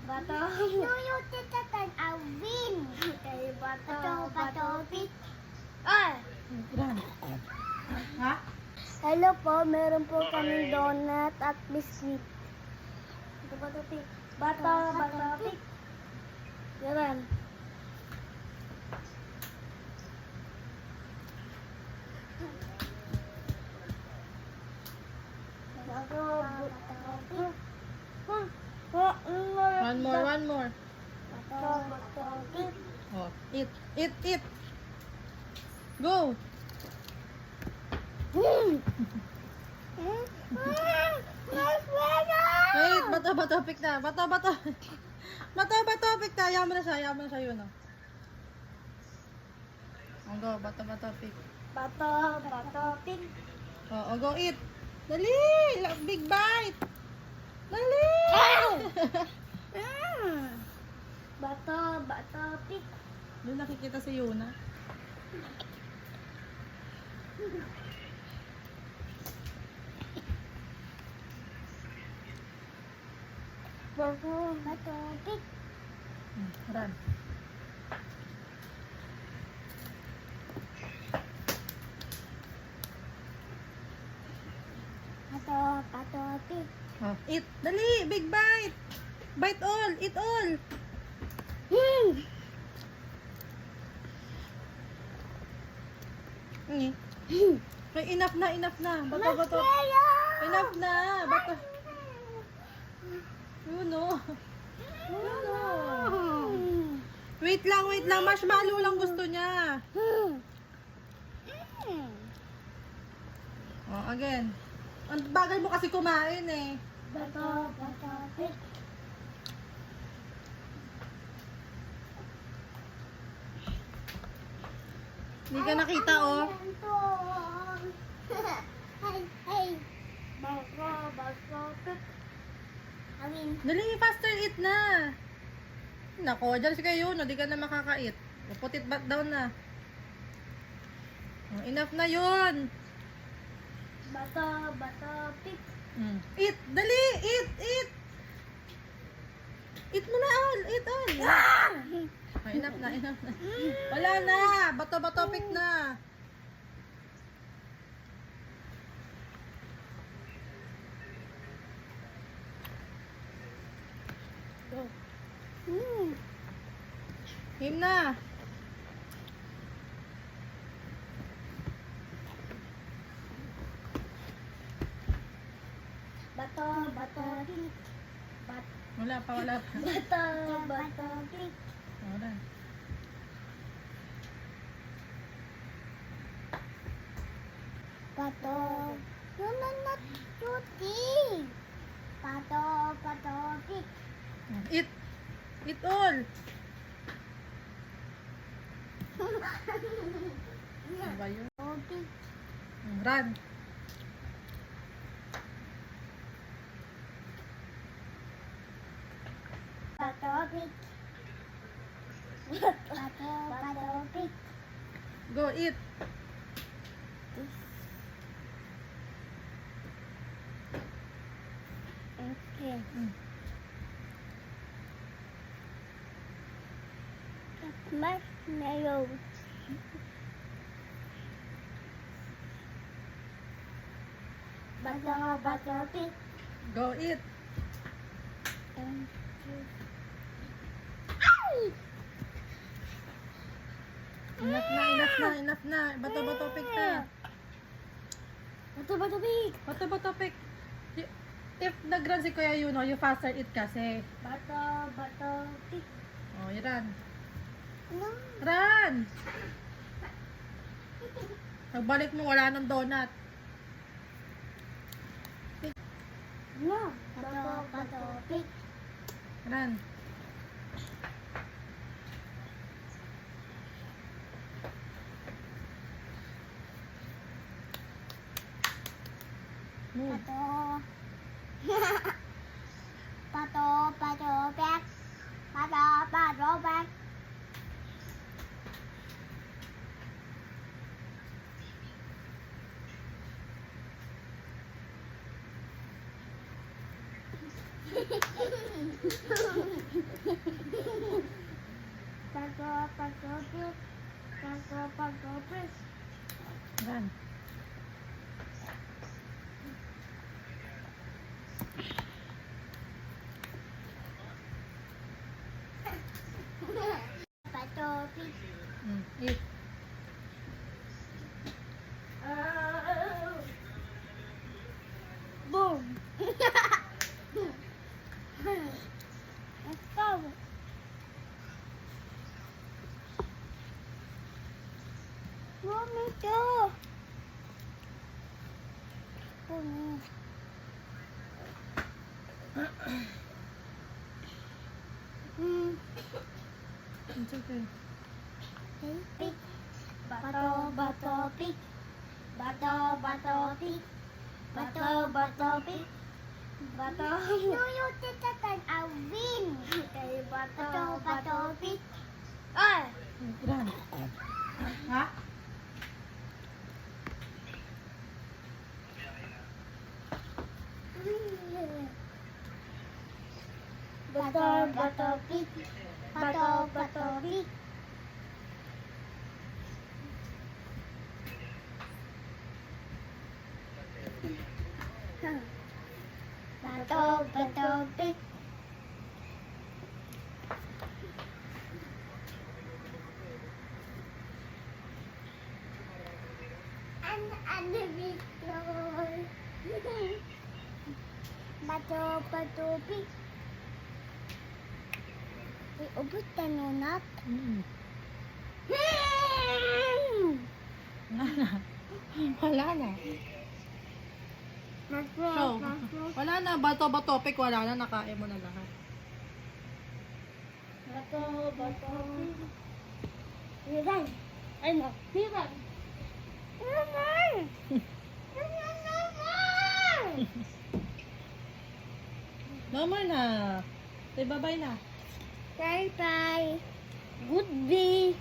Bato. Nuyutitatan awin. Okay, bato, pik. Ay! Ran. Ha? Hello po, meron po kaming donut at biscuit. Bato, pik. Bato, pik. Yan. One more. Oh, eat. Go. Wait, bato, pick na. Bato. Bato, pick na. Yaman na siya yun, oh. Oh, go, bato, pick. Bato, pink. Oh, go eat. Dali! Big bite! Dali! Bato, pink. Doon nakikita si Yuna. Bato, pink. Ran. Bato, pink. Oh, eat. Dali! Big bite! Bite all! Eat all! Ay, enough na. Bato. Enough na. Bato. Yun, Wait lang. Marshmallow lang gusto niya. Oh, again. Ang bagal mo kasi kumain eh. Bato, pink. Hindi ka nakita, oh. Hey. Bato, pink. Dali, faster eat na. Nako, dyan si kayo, no? Di ka na makakait. Put it back down na. Oh, enough na yun. Bato, pink. Eat! Dali! Eat! Eat mo na all! Eat all! Oh, enough na. Wala na! Bato, pick na. Him na. Bato, pink. Wala pa. Bato, pink. Wala. Bato. No, not tuti. Bato, pink. Eat! Eat all! Ano ba yun? Pink. Run! Bato, pink. Bato, pink. Go eat! Okay. Marshmallow. Bato, pink. Go eat! Enough na. Bato, pick na. Bato, pink. Bato, pick. If nag-run si Kuya Yuno, you faster eat kasi. Bato, pink. Oh, you run. No. Run! Pagbalik mo, wala ng donut. No. Bato, pink. Run. Move. Bato, back. Bato, back. Pig. Pig. Yan. Pig. Eat. Boom. Let's go. Mommy, go. Boom. It's okay. Pig. Bato, pig. Bato, pig. Bato, pig. Bato. You titatan a win. Okay, bato, pig. Ah! Ilan? Ha? Bato, pig. Bato, pig. Bato, pig. And the big Bato, pig. Ubus ka nunat. Wala na. Wala na. So, wala na. Bato, pig. Wala na. Nakain mo na lahat. Bato, pig. Hiran. Ano? Hiran. Hiran. Mama na. Say bye-bye na. Bye-bye. Good day.